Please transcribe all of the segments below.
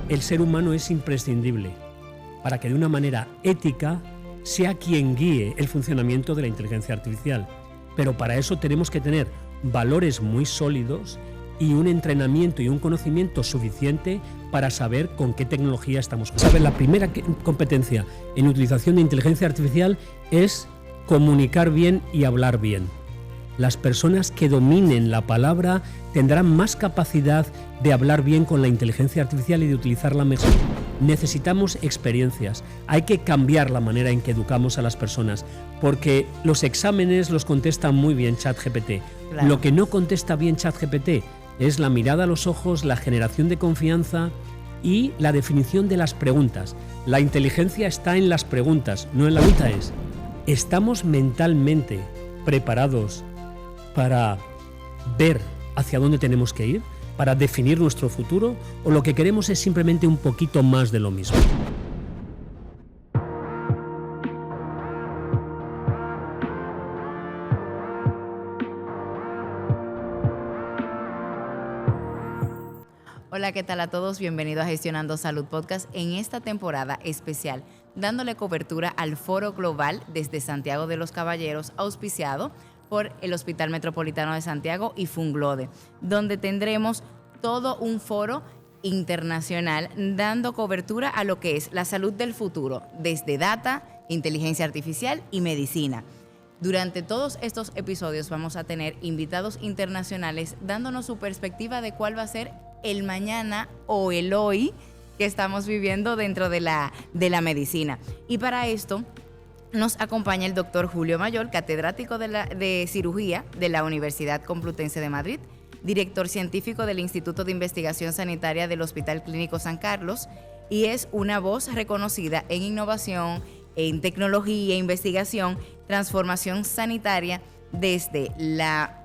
el ser humano es imprescindible para que de una manera ética sea quien guíe el funcionamiento de la inteligencia artificial. Pero para eso tenemos que tener valores muy sólidos y un entrenamiento y un conocimiento suficiente para saber con qué tecnología estamos jugando. ¿Sabes? La primera competencia en utilización de inteligencia artificial es comunicar bien y hablar bien. Las personas que dominen la palabra tendrán más capacidad de hablar bien con la inteligencia artificial y de utilizarla mejor. Necesitamos experiencias. Hay que cambiar la manera en que educamos a las personas, porque los exámenes los contesta muy bien ChatGPT. Claro. Lo que no contesta bien ChatGPT es la mirada a los ojos, la generación de confianza y la definición de las preguntas. La inteligencia está en las preguntas, no en la pregunta es: ¿estamos mentalmente preparados para ver hacia dónde tenemos que ir, para definir nuestro futuro, o lo que queremos es simplemente un poquito más de lo mismo? Hola, ¿qué tal a todos? Bienvenidos a Gestionando Salud Podcast en esta temporada especial, dándole cobertura al Foro Global desde Santiago de los Caballeros, auspiciado por el Hospital Metropolitano de Santiago y Funglode, donde tendremos todo un foro internacional dando cobertura a lo que es la salud del futuro, desde data, inteligencia artificial y medicina. Durante todos estos episodios vamos a tener invitados internacionales dándonos su perspectiva de cuál va a ser el mañana o el hoy que estamos viviendo dentro de la medicina. Y para esto nos acompaña el doctor Julio Mayor, catedrático de cirugía de la Universidad Complutense de Madrid, director científico del Instituto de Investigación Sanitaria del Hospital Clínico San Carlos, y es una voz reconocida en innovación, en tecnología, investigación, transformación sanitaria, desde la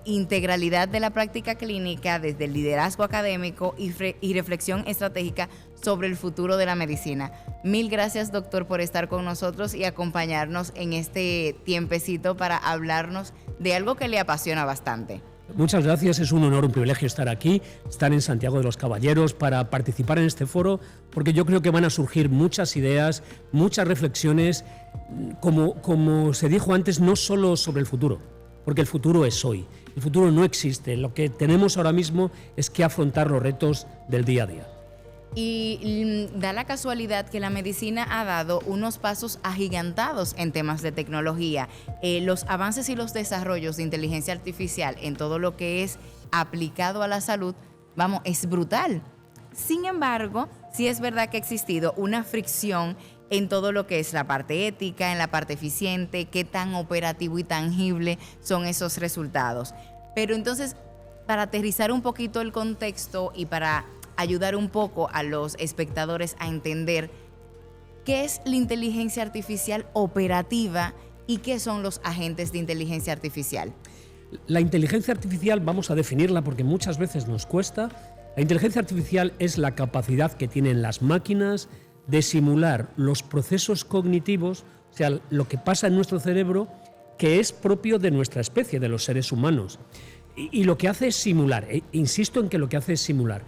integralidad de la práctica clínica, desde el liderazgo académico y reflexión estratégica sobre el futuro de la medicina. Mil gracias, doctor, por estar con nosotros y acompañarnos en este tiempecito para hablarnos de algo que le apasiona bastante. Muchas gracias, es un honor, un privilegio estar aquí, estar en Santiago de los Caballeros para participar en este foro, porque yo creo que van a surgir muchas ideas, muchas reflexiones, como se dijo antes, no solo sobre el futuro, porque el futuro es hoy, el futuro no existe, lo que tenemos ahora mismo es que afrontar los retos del día a día. Y da la casualidad que la medicina ha dado unos pasos agigantados en temas de tecnología. Los avances y los desarrollos de inteligencia artificial en todo lo que es aplicado a la salud, es brutal. Sin embargo, sí es verdad que ha existido una fricción en todo lo que es la parte ética, en la parte eficiente, qué tan operativo y tangible son esos resultados. Pero entonces, para aterrizar un poquito el contexto y para ayudar un poco a los espectadores a entender qué es la inteligencia artificial operativa y qué son los agentes de inteligencia artificial. La inteligencia artificial, vamos a definirla porque muchas veces nos cuesta. La inteligencia artificial es la capacidad que tienen las máquinas de simular los procesos cognitivos, o sea, lo que pasa en nuestro cerebro, que es propio de nuestra especie, de los seres humanos. Y lo que hace es simular, insisto en que lo que hace es simular.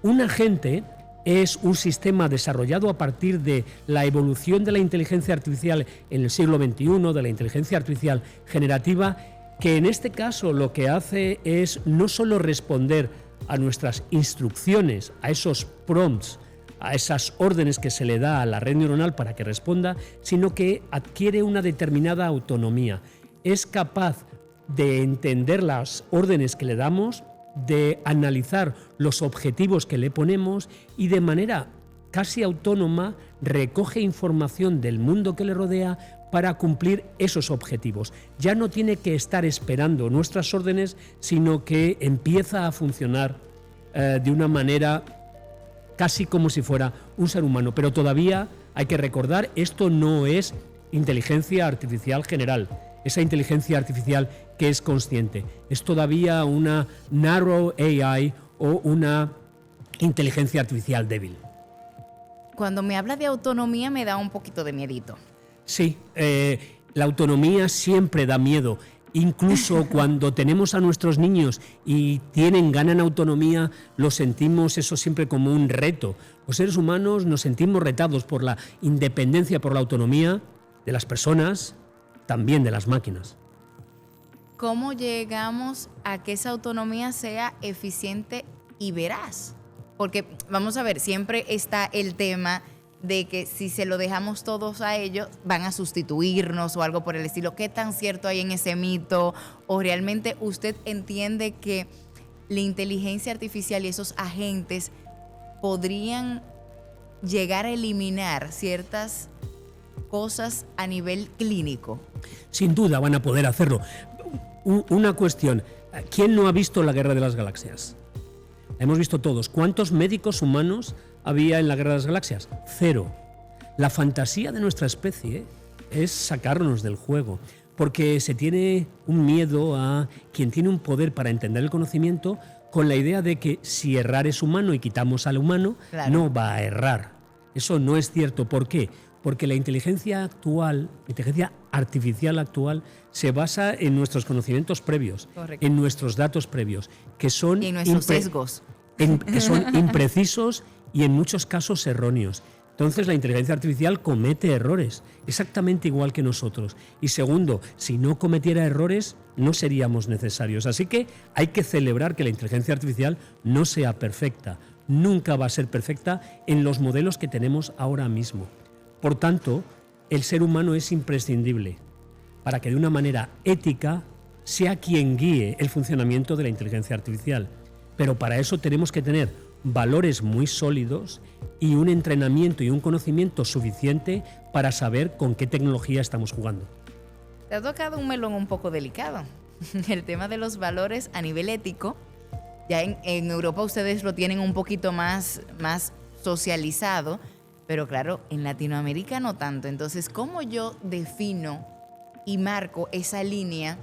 Un agente es un sistema desarrollado a partir de la evolución de la inteligencia artificial en el siglo XXI, de la inteligencia artificial generativa, que en este caso lo que hace es no solo responder a nuestras instrucciones, a esos prompts, a esas órdenes que se le da a la red neuronal para que responda, sino que adquiere una determinada autonomía. Es capaz de entender las órdenes que le damos, de analizar los objetivos que le ponemos y de manera casi autónoma recoge información del mundo que le rodea para cumplir esos objetivos. Ya no tiene que estar esperando nuestras órdenes, sino que empieza a funcionar de una manera casi como si fuera un ser humano. Pero todavía hay que recordar, esto no es inteligencia artificial general. Esa inteligencia artificial que es consciente. Es todavía una narrow AI o una inteligencia artificial débil. Cuando me habla de autonomía me da un poquito de miedito. Sí, la autonomía siempre da miedo. Incluso cuando tenemos a nuestros niños y ganan autonomía, lo sentimos eso siempre como un reto. Los seres humanos nos sentimos retados por la independencia, por la autonomía de las personas, también de las máquinas. ¿Cómo llegamos a que esa autonomía sea eficiente y veraz? Porque, vamos a ver, siempre está el tema de que si se lo dejamos todos a ellos, van a sustituirnos o algo por el estilo. ¿Qué tan cierto hay en ese mito? ¿O realmente usted entiende que la inteligencia artificial y esos agentes podrían llegar a eliminar ciertas cosas a nivel clínico? Sin duda van a poder hacerlo. Una cuestión, ¿quién no ha visto la Guerra de las Galaxias? La hemos visto todos. ¿Cuántos médicos humanos había en la Guerra de las Galaxias? 0. La fantasía de nuestra especie es sacarnos del juego, porque se tiene un miedo a quien tiene un poder para entender el conocimiento, con la idea de que si errar es humano y quitamos al humano, claro, no va a errar. Eso no es cierto. ¿Por qué? Porque la inteligencia artificial actual se basa en nuestros conocimientos previos, correcto, en nuestros datos previos, que son y en nuestros sesgos. Que son imprecisos y en muchos casos erróneos. Entonces la inteligencia artificial comete errores, exactamente igual que nosotros. Y segundo, si no cometiera errores, no seríamos necesarios. Así que hay que celebrar que la inteligencia artificial no sea perfecta. Nunca va a ser perfecta en los modelos que tenemos ahora mismo. Por tanto, el ser humano es imprescindible para que de una manera ética sea quien guíe el funcionamiento de la inteligencia artificial. Pero para eso tenemos que tener valores muy sólidos y un entrenamiento y un conocimiento suficiente para saber con qué tecnología estamos jugando. Te ha tocado un melón un poco delicado. El tema de los valores a nivel ético. Ya en Europa ustedes lo tienen un poquito más socializado, pero claro, en Latinoamérica no tanto. Entonces, ¿cómo yo defino y marco esa línea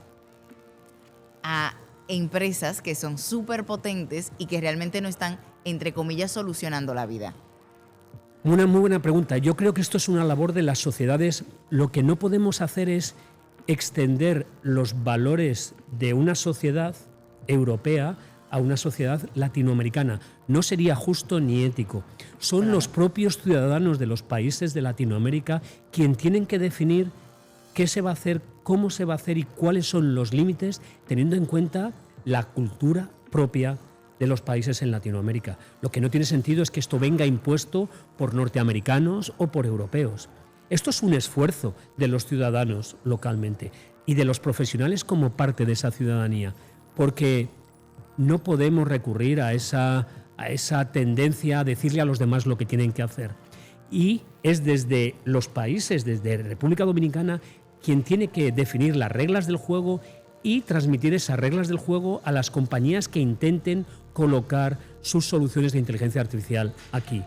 a empresas que son súper potentes y que realmente no están, entre comillas, solucionando la vida? Una muy buena pregunta. Yo creo que esto es una labor de las sociedades. Lo que no podemos hacer es extender los valores de una sociedad europea a una sociedad latinoamericana. No sería justo ni ético. Son los propios ciudadanos de los países de Latinoamérica quienes tienen que definir qué se va a hacer, cómo se va a hacer y cuáles son los límites, teniendo en cuenta la cultura propia de los países en Latinoamérica. Lo que no tiene sentido es que esto venga impuesto por norteamericanos o por europeos. Esto es un esfuerzo de los ciudadanos localmente y de los profesionales como parte de esa ciudadanía, porque no podemos recurrir a esa tendencia a decirle a los demás lo que tienen que hacer. Y es desde los países, desde República Dominicana, quien tiene que definir las reglas del juego y transmitir esas reglas del juego a las compañías que intenten colocar sus soluciones de inteligencia artificial aquí.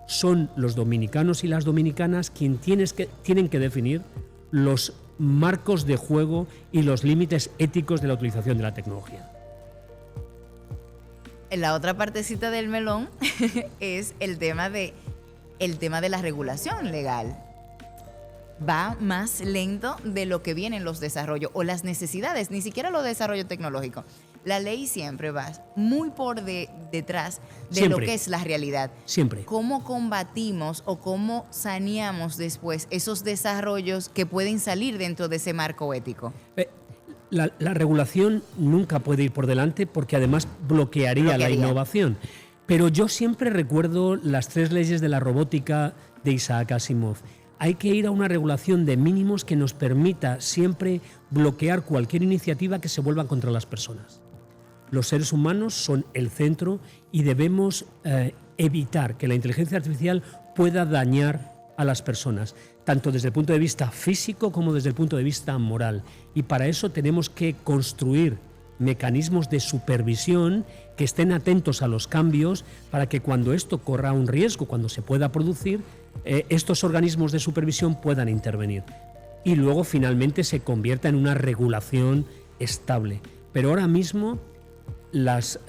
Son los dominicanos y las dominicanas quienes tienen que definir los marcos de juego y los límites éticos de la utilización de la tecnología. La otra partecita del melón es el tema de la regulación legal. Va más lento de lo que vienen los desarrollos o las necesidades, ni siquiera los desarrollos tecnológicos. La ley siempre va muy por detrás de siempre, lo que es la realidad. Siempre. ¿Cómo combatimos o cómo saneamos después esos desarrollos que pueden salir dentro de ese marco ético? La regulación nunca puede ir por delante porque además bloquearía la innovación. Pero yo siempre recuerdo las 3 leyes de la robótica de Isaac Asimov. Hay que ir a una regulación de mínimos que nos permita siempre bloquear cualquier iniciativa que se vuelva contra las personas. Los seres humanos son el centro y debemos evitar que la inteligencia artificial pueda dañar a las personas, tanto desde el punto de vista físico como desde el punto de vista moral. Y para eso tenemos que construir mecanismos de supervisión que estén atentos a los cambios para que cuando esto corra un riesgo, cuando se pueda producir, estos organismos de supervisión puedan intervenir. Y luego finalmente se convierta en una regulación estable. Pero ahora mismo las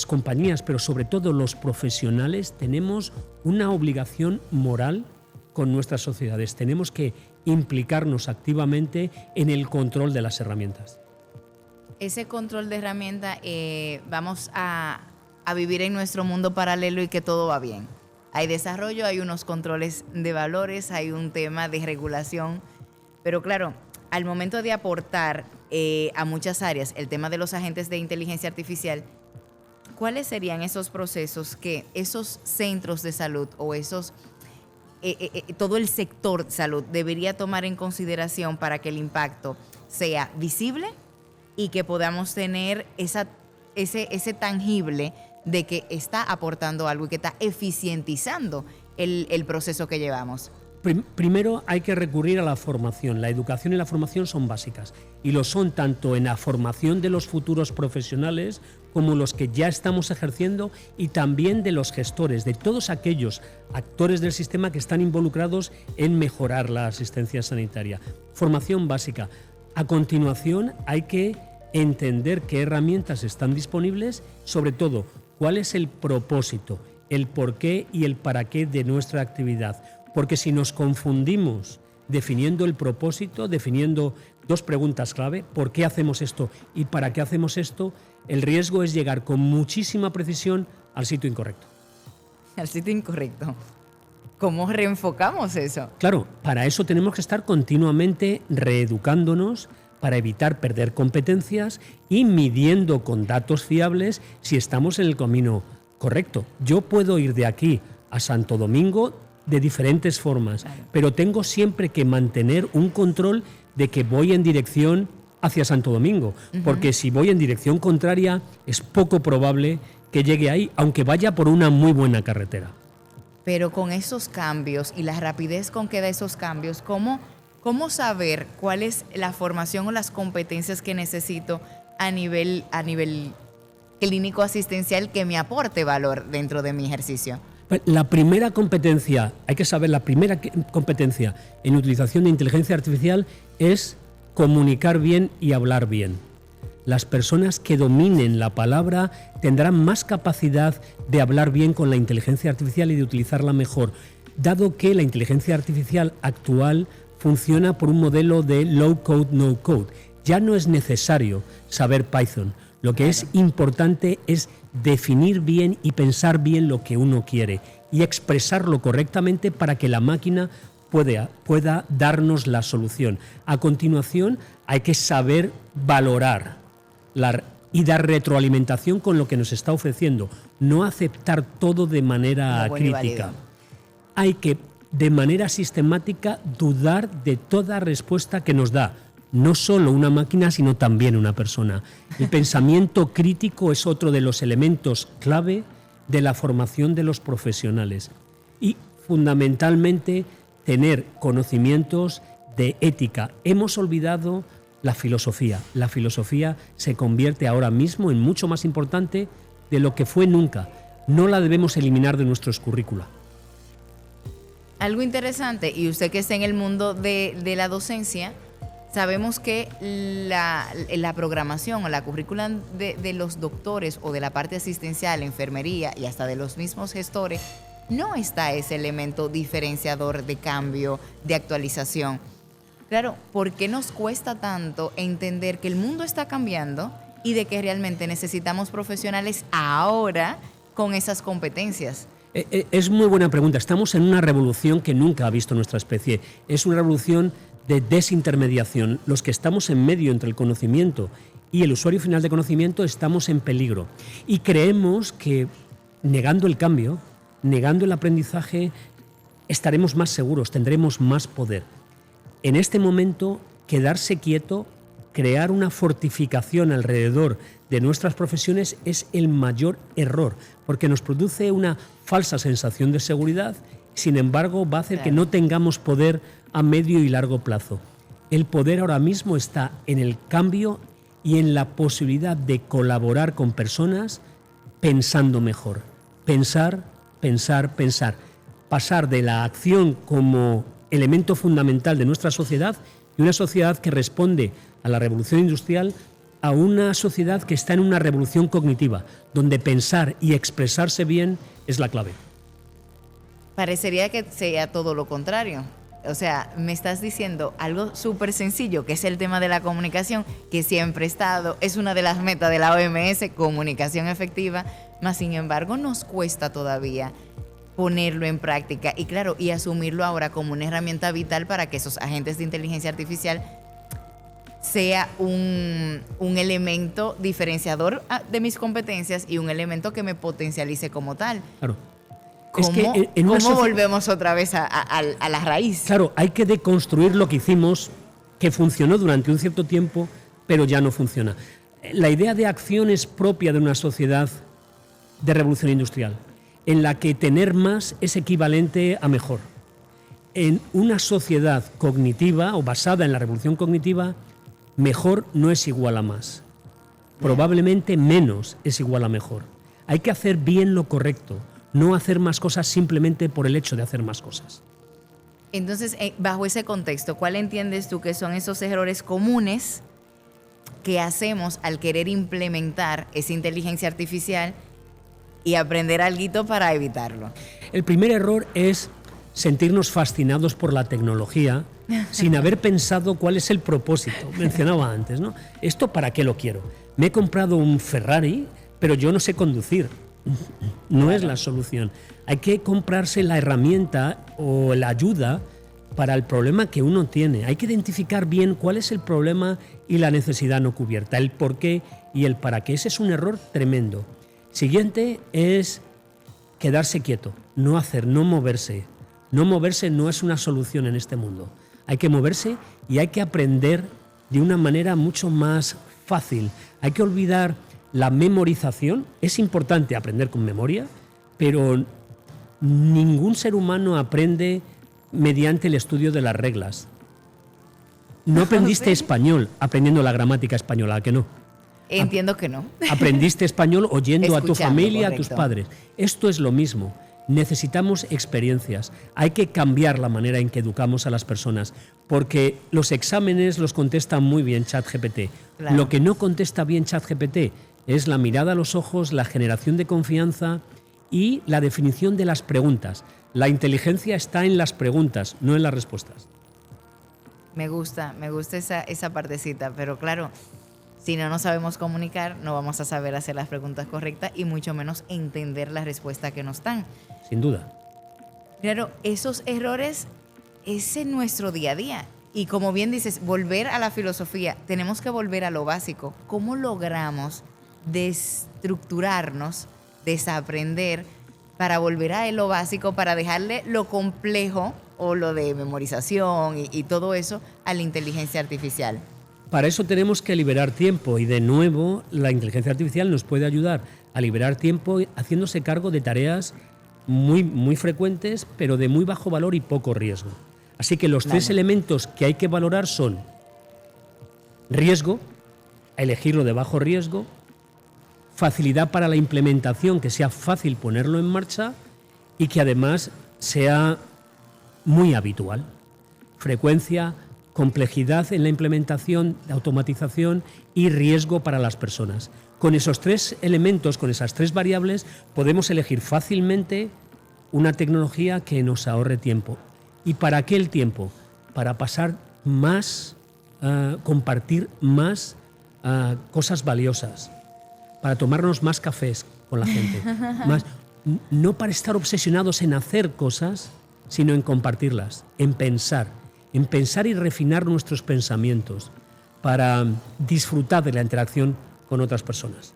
compañías, pero sobre todo los profesionales, tenemos una obligación moral con nuestras sociedades. Tenemos que implicarnos activamente en el control de las herramientas. ese control de herramienta, vamos a vivir en nuestro mundo paralelo y que todo va bien. Hay desarrollo, hay unos controles de valores, hay un tema de regulación, pero claro, al momento de aportar a muchas áreas el tema de los agentes de inteligencia artificial, ¿cuáles serían esos procesos que esos centros de salud o todo el sector salud debería tomar en consideración para que el impacto sea visible y que podamos tener ese tangible de que está aportando algo y que está eficientizando el proceso que llevamos? Primero hay que recurrir a la formación. La educación y la formación son básicas y lo son tanto en la formación de los futuros profesionales como los que ya estamos ejerciendo y también de los gestores, de todos aquellos actores del sistema que están involucrados en mejorar la asistencia sanitaria. Formación básica. A continuación hay que entender qué herramientas están disponibles, sobre todo cuál es el propósito, el porqué y el para qué de nuestra actividad. Porque si nos confundimos definiendo el propósito, definiendo dos preguntas clave, ¿por qué hacemos esto y para qué hacemos esto?, el riesgo es llegar con muchísima precisión al sitio incorrecto. Al sitio incorrecto. ¿Cómo reenfocamos eso? Claro, para eso tenemos que estar continuamente reeducándonos para evitar perder competencias y midiendo con datos fiables si estamos en el camino correcto. Yo puedo ir de aquí a Santo Domingo de diferentes formas, claro, pero tengo siempre que mantener un control de que voy en dirección hacia Santo Domingo, porque si voy en dirección contraria es poco probable que llegue ahí, aunque vaya por una muy buena carretera. Pero con esos cambios y la rapidez con que da esos cambios, ¿cómo saber cuál es la formación o las competencias que necesito a nivel clínico asistencial que me aporte valor dentro de mi ejercicio? La primera competencia, hay que saber, la primera competencia en utilización de inteligencia artificial es comunicar bien y hablar bien. Las personas que dominen la palabra tendrán más capacidad de hablar bien con la inteligencia artificial y de utilizarla mejor, dado que la inteligencia artificial actual funciona por un modelo de low code, no code. Ya no es necesario saber Python. Lo que es importante es definir bien y pensar bien lo que uno quiere y expresarlo correctamente para que la máquina pueda darnos la solución. A continuación, hay que saber valorar y dar retroalimentación con lo que nos está ofreciendo, no aceptar todo de manera crítica. Hay que, de manera sistemática, dudar de toda respuesta que nos da, no solo una máquina, sino también una persona. El pensamiento crítico es otro de los elementos clave de la formación de los profesionales. Y, fundamentalmente, tener conocimientos de ética. Hemos olvidado la filosofía. La filosofía se convierte ahora mismo en mucho más importante de lo que fue nunca. No la debemos eliminar de nuestros currícula. Algo interesante, y usted que está en el mundo de la docencia, sabemos que la programación o la currícula de los doctores o de la parte asistencial, enfermería y hasta de los mismos gestores, no está ese elemento diferenciador de cambio, de actualización. Claro, ¿por qué nos cuesta tanto entender que el mundo está cambiando y de que realmente necesitamos profesionales ahora con esas competencias? Es muy buena pregunta. Estamos en una revolución que nunca ha visto nuestra especie. Es una revolución de desintermediación. Los que estamos en medio entre el conocimiento y el usuario final de conocimiento estamos en peligro. Y creemos que negando el cambio, negando el aprendizaje, estaremos más seguros, tendremos más poder. En este momento, quedarse quieto, crear una fortificación alrededor de nuestras profesiones es el mayor error, porque nos produce una falsa sensación de seguridad, sin embargo va a hacer que no tengamos poder a medio y largo plazo. El poder ahora mismo está en el cambio y en la posibilidad de colaborar con personas pensando mejor. Pensar, pensar, pensar. Pasar de la acción como elemento fundamental de nuestra sociedad y una sociedad que responde a la revolución industrial a una sociedad que está en una revolución cognitiva, donde pensar y expresarse bien es la clave. Parecería que sea todo lo contrario. O sea, me estás diciendo algo súper sencillo, que es el tema de la comunicación, que siempre ha estado, es una de las metas de la OMS, comunicación efectiva, mas sin embargo nos cuesta todavía ponerlo en práctica y claro, y asumirlo ahora como una herramienta vital para que esos agentes de inteligencia artificial sea un elemento diferenciador de mis competencias y un elemento que me potencialice como tal. Claro. ¿Cómo volvemos otra vez a la raíz? Claro, hay que deconstruir lo que hicimos, que funcionó durante un cierto tiempo, pero ya no funciona. La idea de acción es propia de una sociedad de revolución industrial, en la que tener más es equivalente a mejor. En una sociedad cognitiva o basada en la revolución cognitiva, mejor no es igual a más. Probablemente menos es igual a mejor. Hay que hacer bien lo correcto, no hacer más cosas simplemente por el hecho de hacer más cosas. Entonces, bajo ese contexto, ¿cuál entiendes tú que son esos errores comunes que hacemos al querer implementar esa inteligencia artificial y aprender algo para evitarlo? El primer error es sentirnos fascinados por la tecnología sin haber pensado cuál es el propósito. Mencionaba antes, ¿no? ¿Esto para qué lo quiero? Me he comprado un Ferrari, pero yo no sé conducir. No es la solución. Hay que comprarse la herramienta o la ayuda para el problema que uno tiene. Hay que identificar bien cuál es el problema y la necesidad no cubierta, el por qué y el para qué. Ese es un error tremendo. Siguiente es quedarse quieto, no hacer, no moverse. No moverse no es una solución en este mundo. Hay que moverse y hay que aprender de una manera mucho más fácil. Hay que olvidar la memorización. Es importante aprender con memoria, pero ningún ser humano aprende mediante el estudio de las reglas. No aprendiste español aprendiendo la gramática española, ¿a que no? Entiendo que no. Aprendiste español oyendo a tu familia, correcto. a tus padres. Esto es lo mismo. Necesitamos experiencias. Hay que cambiar la manera en que educamos a las personas, porque los exámenes los contesta muy bien ChatGPT. Claro. Lo que no contesta bien ChatGPT es la mirada a los ojos, la generación de confianza y la definición de las preguntas. La inteligencia está en las preguntas, no en las respuestas. Me gusta esa partecita, pero claro, si no nos sabemos comunicar, no vamos a saber hacer las preguntas correctas y mucho menos entender la respuesta que nos dan. Sin duda. Claro, esos errores es en nuestro día a día. Y como bien dices, volver a la filosofía, tenemos que volver a lo básico. ¿Cómo logramos desestructurarnos, desaprender, para volver a lo básico, para dejarle lo complejo o lo de memorización y todo eso a la inteligencia artificial? Para eso tenemos que liberar tiempo y de nuevo la inteligencia artificial nos puede ayudar a liberar tiempo haciéndose cargo de tareas muy frecuentes pero de muy bajo valor y poco riesgo. Así que los tres elementos que hay que valorar son riesgo, elegirlo de bajo riesgo, facilidad para la implementación, que sea fácil ponerlo en marcha y que además sea muy habitual. Frecuencia, complejidad en la implementación, automatización y riesgo para las personas. Con esos tres elementos, con esas tres variables, podemos elegir fácilmente una tecnología que nos ahorre tiempo. ¿Y para qué el tiempo? Para pasar más, compartir más cosas valiosas, para tomarnos más cafés con la gente, no para estar obsesionados en hacer cosas, sino en compartirlas, en pensar y refinar nuestros pensamientos para disfrutar de la interacción con otras personas.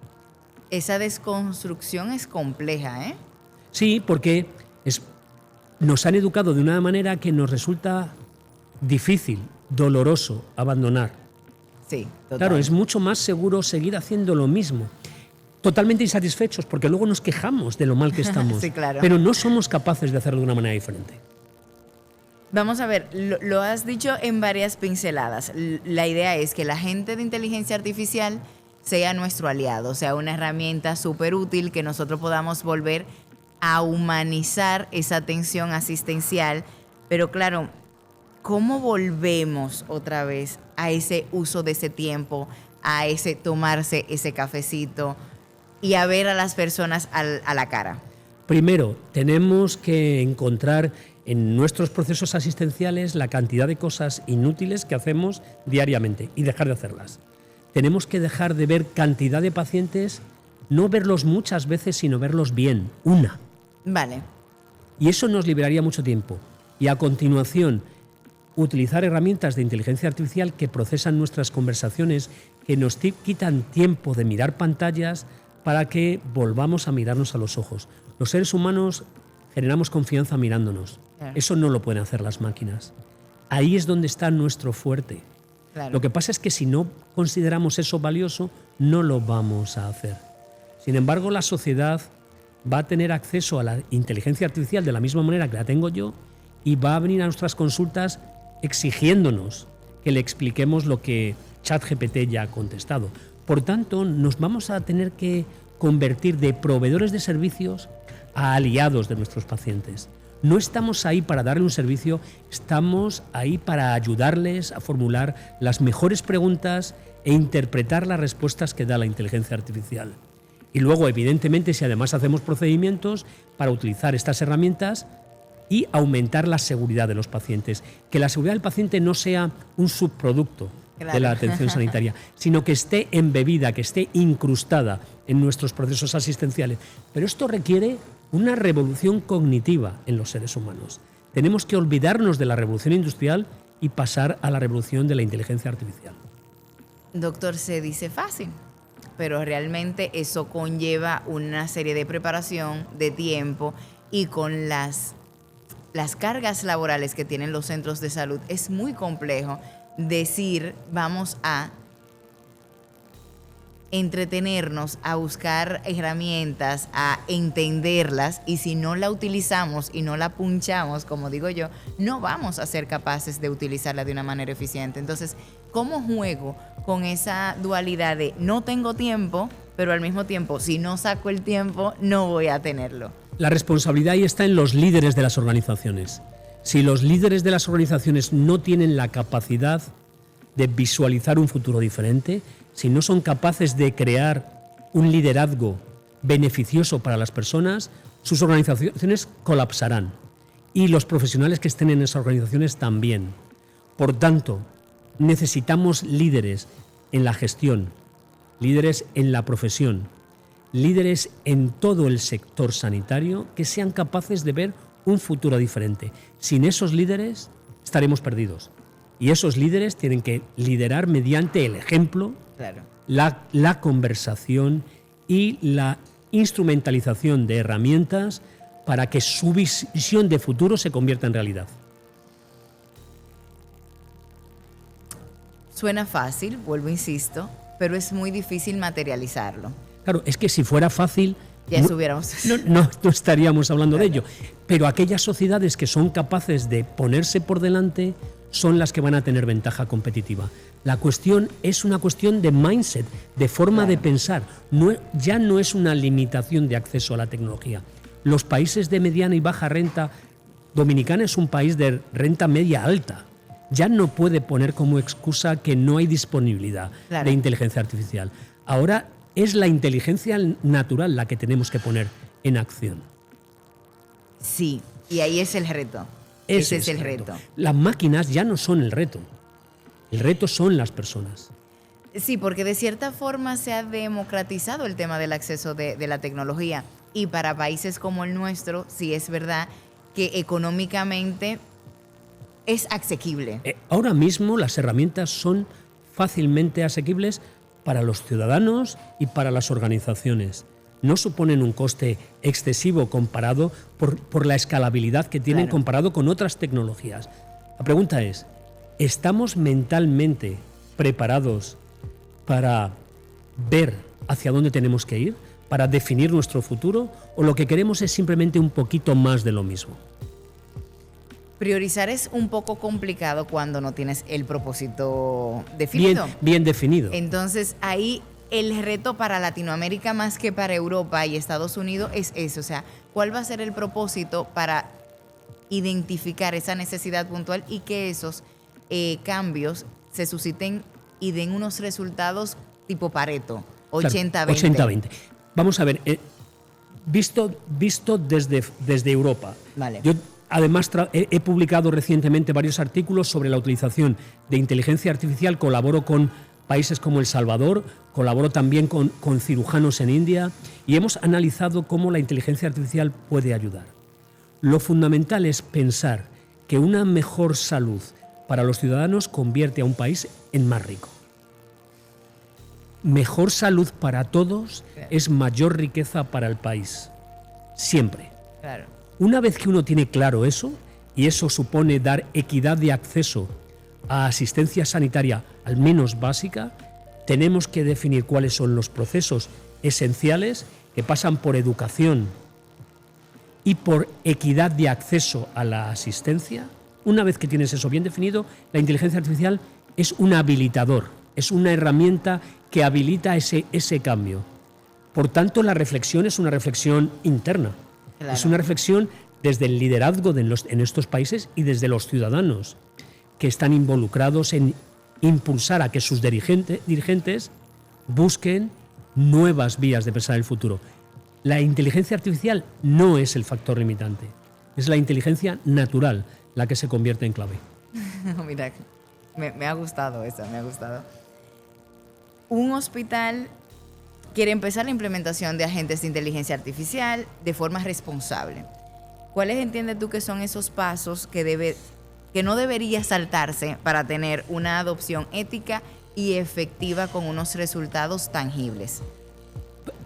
Esa desconstrucción es compleja, ¿eh? Sí, porque nos han educado de una manera que nos resulta difícil, doloroso abandonar. Sí, total. Claro, es mucho más seguro seguir haciendo lo mismo. Totalmente insatisfechos, porque luego nos quejamos de lo mal que estamos. Sí, claro. Pero no somos capaces de hacerlo de una manera diferente. Vamos a ver, lo has dicho en varias pinceladas. La idea es que la gente de inteligencia artificial sea nuestro aliado, sea una herramienta súper útil, que nosotros podamos volver a humanizar esa atención asistencial. Pero claro, ¿cómo volvemos otra vez a ese uso de ese tiempo, a ese tomarse ese cafecito y a ver a las personas a la cara? Primero, tenemos que encontrar en nuestros procesos asistenciales la cantidad de cosas inútiles que hacemos diariamente y dejar de hacerlas. Tenemos que dejar de ver cantidad de pacientes, no verlos muchas veces, sino verlos bien, una. Vale. Y eso nos liberaría mucho tiempo. Y a continuación, utilizar herramientas de inteligencia artificial que procesan nuestras conversaciones, que nos quitan tiempo de mirar pantallas para que volvamos a mirarnos a los ojos. Los seres humanos generamos confianza mirándonos. Claro. Eso no lo pueden hacer las máquinas. Ahí es donde está nuestro fuerte. Claro. Lo que pasa es que si no consideramos eso valioso, no lo vamos a hacer. Sin embargo, la sociedad va a tener acceso a la inteligencia artificial de la misma manera que la tengo yo y va a venir a nuestras consultas exigiéndonos que le expliquemos lo que ChatGPT ya ha contestado. Por tanto, nos vamos a tener que convertir de proveedores de servicios a aliados de nuestros pacientes. No estamos ahí para darle un servicio, estamos ahí para ayudarles a formular las mejores preguntas e interpretar las respuestas que da la inteligencia artificial. Y luego, evidentemente, si además hacemos procedimientos para utilizar estas herramientas y aumentar la seguridad de los pacientes. Que la seguridad del paciente no sea un subproducto de la atención sanitaria, sino que esté embebida, que esté incrustada en nuestros procesos asistenciales. Pero esto requiere una revolución cognitiva en los seres humanos. Tenemos que olvidarnos de la revolución industrial y pasar a la revolución de la inteligencia artificial. Doctor, se dice fácil, pero realmente eso conlleva una serie de preparación, de tiempo, y con las cargas laborales que tienen los centros de salud es muy complejo decir vamos a entretenernos, a buscar herramientas, a entenderlas, y si no la utilizamos y no la punchamos, como digo yo, no vamos a ser capaces de utilizarla de una manera eficiente. Entonces, ¿cómo juego con esa dualidad de no tengo tiempo, pero al mismo tiempo, si no saco el tiempo, no voy a tenerlo? La responsabilidad ahí está en los líderes de las organizaciones. Si los líderes de las organizaciones no tienen la capacidad de visualizar un futuro diferente, si no son capaces de crear un liderazgo beneficioso para las personas, sus organizaciones colapsarán. Y los profesionales que estén en esas organizaciones también. Por tanto, necesitamos líderes en la gestión, líderes en la profesión, líderes en todo el sector sanitario que sean capaces de ver un futuro diferente. Sin esos líderes estaremos perdidos. Y esos líderes tienen que liderar mediante el ejemplo, Claro. la conversación y la instrumentalización de herramientas para que su visión de futuro se convierta en realidad. Suena fácil, vuelvo, insisto, pero es muy difícil materializarlo. Claro, es que si fuera fácil, Ya estuviéramos. no estaríamos hablando de ello. Pero aquellas sociedades que son capaces de ponerse por delante son las que van a tener ventaja competitiva. La cuestión es una cuestión de mindset, de forma de pensar. Ya no es una limitación de acceso a la tecnología. Los países de mediana y baja renta, Dominicana es un país de renta media alta. Ya no puede poner como excusa que no hay disponibilidad de inteligencia artificial. Ahora es la inteligencia natural la que tenemos que poner en acción. Sí, y ahí es el reto. Ese es el reto. Las máquinas ya no son el reto. El reto son las personas. Sí, porque de cierta forma se ha democratizado el tema del acceso de la tecnología. Y para países como el nuestro, sí es verdad que económicamente es asequible. Ahora mismo las herramientas son fácilmente asequibles para los ciudadanos y para las organizaciones. No suponen un coste excesivo comparado por la escalabilidad que tienen comparado con otras tecnologías. La pregunta es, ¿estamos mentalmente preparados para ver hacia dónde tenemos que ir, para definir nuestro futuro, o lo que queremos es simplemente un poquito más de lo mismo? Priorizar es un poco complicado cuando no tienes el propósito definido. Bien definido. Entonces, ahí el reto para Latinoamérica más que para Europa y Estados Unidos es eso. O sea, ¿cuál va a ser el propósito para identificar esa necesidad puntual y que esos cambios se susciten y den unos resultados tipo Pareto, 80-20? Claro, 80-20. Vamos a ver, visto desde Europa. Vale. Yo Además, he publicado recientemente varios artículos sobre la utilización de inteligencia artificial. Colaboro con países como El Salvador, colaboro también con cirujanos en India y hemos analizado cómo la inteligencia artificial puede ayudar. Lo fundamental es pensar que una mejor salud para los ciudadanos convierte a un país en más rico. Mejor salud para todos es mayor riqueza para el país. Siempre. Claro. Una vez que uno tiene claro eso, y eso supone dar equidad de acceso a asistencia sanitaria, al menos básica, tenemos que definir cuáles son los procesos esenciales que pasan por educación y por equidad de acceso a la asistencia. Una vez que tienes eso bien definido, la inteligencia artificial es un habilitador, es una herramienta que habilita ese cambio. Por tanto, la reflexión es una reflexión interna. Claro. Es una reflexión desde el liderazgo en estos países y desde los ciudadanos que están involucrados en impulsar a que sus dirigentes busquen nuevas vías de pensar el futuro. La inteligencia artificial no es el factor limitante, es la inteligencia natural la que se convierte en clave. Mira, me ha gustado eso, me ha gustado. Un hospital quiere empezar la implementación de agentes de inteligencia artificial de forma responsable. ¿Cuáles entiendes tú que son esos pasos que no debería saltarse para tener una adopción ética y efectiva con unos resultados tangibles?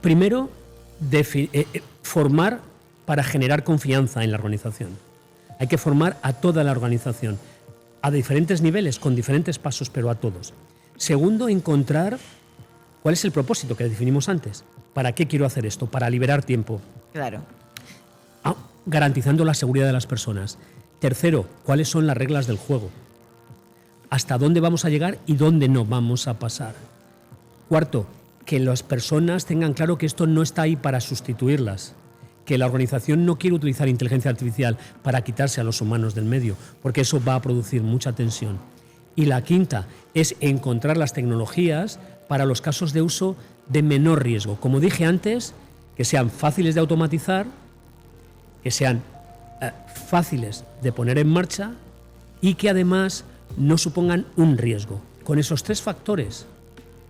Primero, formar para generar confianza en la organización. Hay que formar a toda la organización, a diferentes niveles, con diferentes pasos, pero a todos. Segundo, encontrar cuál es el propósito que definimos antes. ¿Para qué quiero hacer esto? Para liberar tiempo. Claro. Garantizando la seguridad de las personas. Tercero, ¿cuáles son las reglas del juego? ¿Hasta dónde vamos a llegar y dónde no vamos a pasar? Cuarto, que las personas tengan claro que esto no está ahí para sustituirlas, que la organización no quiere utilizar inteligencia artificial para quitarse a los humanos del medio, porque eso va a producir mucha tensión. Y la quinta es encontrar las tecnologías para los casos de uso de menor riesgo. Como dije antes, que sean fáciles de automatizar, que sean fáciles de poner en marcha y que además no supongan un riesgo. Con esos tres factores,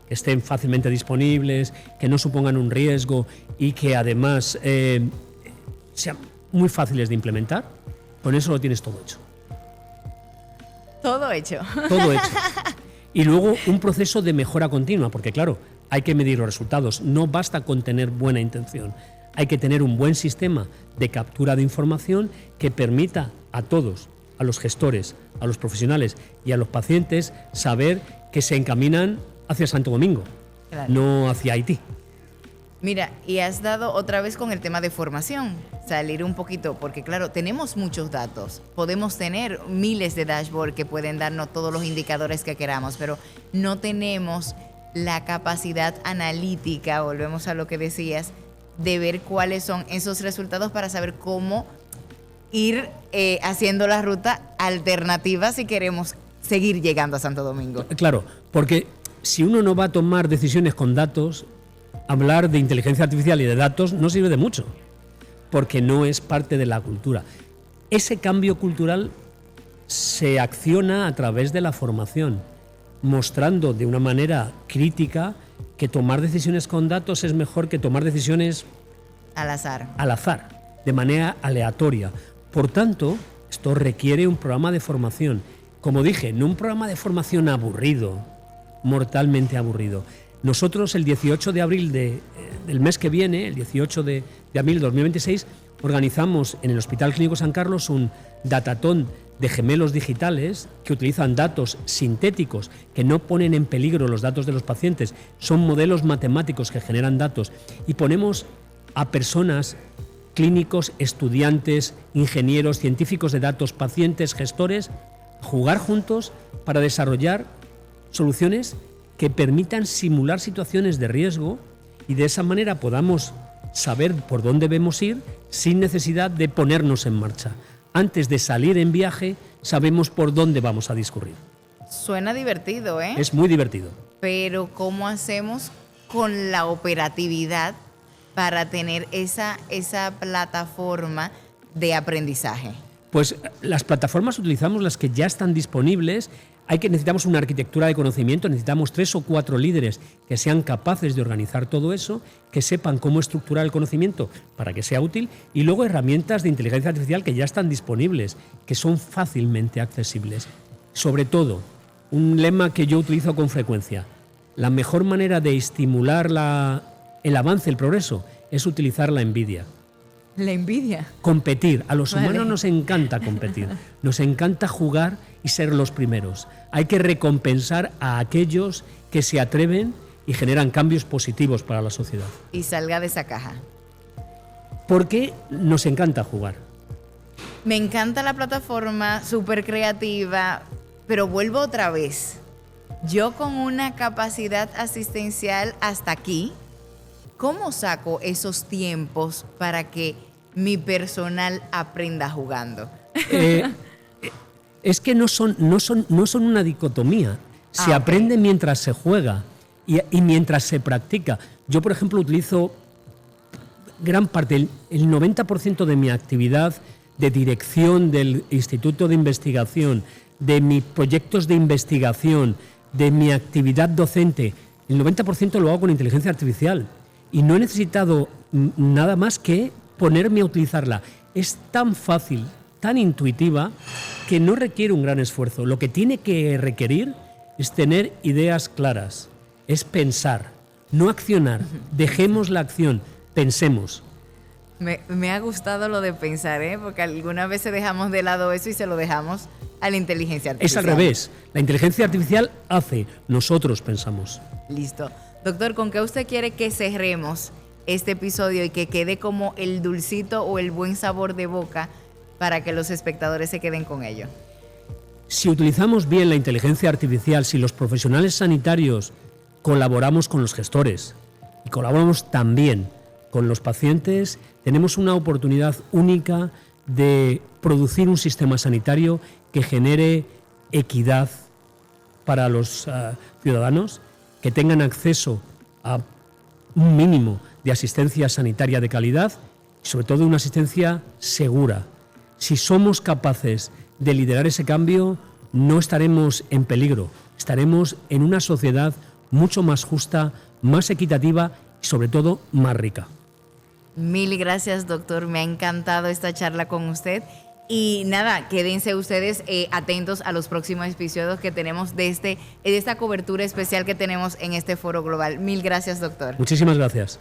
que estén fácilmente disponibles, que no supongan un riesgo y que además sean muy fáciles de implementar, con eso lo tienes todo hecho. Todo hecho. Todo hecho. Y luego un proceso de mejora continua, porque claro, hay que medir los resultados. No basta con tener buena intención. Hay que tener un buen sistema de captura de información que permita a todos, a los gestores, a los profesionales y a los pacientes saber que se encaminan hacia Santo Domingo, claro, no hacia Haití. Mira, y has dado otra vez con el tema de formación, salir un poquito, porque claro, tenemos muchos datos, podemos tener miles de dashboards que pueden darnos todos los indicadores que queramos, pero no tenemos la capacidad analítica, volvemos a lo que decías, de ver cuáles son esos resultados para saber cómo ir haciendo la ruta alternativa si queremos seguir llegando a Santo Domingo. Claro, porque si uno no va a tomar decisiones con datos, hablar de inteligencia artificial y de datos no sirve de mucho, porque no es parte de la cultura. Ese cambio cultural se acciona a través de la formación, mostrando de una manera crítica que tomar decisiones con datos es mejor que tomar decisiones al azar, de manera aleatoria. Por tanto, esto requiere un programa de formación. Como dije, no un programa de formación aburrido, mortalmente aburrido. Nosotros el 18 de abril del mes que viene, el 18 de abril de 2026, organizamos en el Hospital Clínico San Carlos un datatón de gemelos digitales que utilizan datos sintéticos que no ponen en peligro los datos de los pacientes, son modelos matemáticos que generan datos y ponemos a personas, clínicos, estudiantes, ingenieros, científicos de datos, pacientes, gestores, jugar juntos para desarrollar soluciones que permitan simular situaciones de riesgo y de esa manera podamos saber por dónde debemos ir sin necesidad de ponernos en marcha. Antes de salir en viaje, sabemos por dónde vamos a discurrir. Suena divertido, ¿eh? Es muy divertido. Pero ¿cómo hacemos con la operatividad para tener esa plataforma de aprendizaje? Pues las plataformas utilizamos las que ya están disponibles. Necesitamos una arquitectura de conocimiento, necesitamos 3 o 4 líderes que sean capaces de organizar todo eso, que sepan cómo estructurar el conocimiento para que sea útil, y luego herramientas de inteligencia artificial que ya están disponibles, que son fácilmente accesibles. Sobre todo, un lema que yo utilizo con frecuencia: la mejor manera de estimular el avance, el progreso, es utilizar la envidia. La envidia. Competir. A los humanos nos encanta competir. Nos encanta jugar y ser los primeros. Hay que recompensar a aquellos que se atreven y generan cambios positivos para la sociedad. Y salga de esa caja. Porque nos encanta jugar. Me encanta la plataforma, súper creativa, pero vuelvo otra vez. Yo con una capacidad asistencial hasta aquí, ¿cómo saco esos tiempos para que mi personal aprenda jugando? Es que no son una dicotomía. Se aprende mientras se juega y mientras se practica. Yo, por ejemplo, utilizo gran parte, el 90% de mi actividad de dirección del Instituto de Investigación, de mis proyectos de investigación, de mi actividad docente, el 90% lo hago con inteligencia artificial. Y no he necesitado nada más que ponerme a utilizarla. Es tan fácil, tan intuitiva, que no requiere un gran esfuerzo. Lo que tiene que requerir es tener ideas claras, es pensar, no accionar. Dejemos la acción, pensemos. Me ha gustado lo de pensar, porque algunas veces dejamos de lado eso y se lo dejamos a la inteligencia artificial. Es al revés. La inteligencia artificial hace, nosotros pensamos. Listo. Doctor, ¿con qué usted quiere que cerremos este episodio y que quede como el dulcito o el buen sabor de boca para que los espectadores se queden con ello? Si utilizamos bien la inteligencia artificial, si los profesionales sanitarios colaboramos con los gestores y colaboramos también con los pacientes, tenemos una oportunidad única de producir un sistema sanitario que genere equidad para los ciudadanos, que tengan acceso a un mínimo de asistencia sanitaria de calidad y sobre todo una asistencia segura. Si somos capaces de liderar ese cambio, no estaremos en peligro, estaremos en una sociedad mucho más justa, más equitativa y sobre todo más rica. Mil gracias, doctor. Me ha encantado esta charla con usted. Y nada, quédense ustedes atentos a los próximos episodios que tenemos de esta cobertura especial que tenemos en este foro global. Mil gracias, doctor. Muchísimas gracias.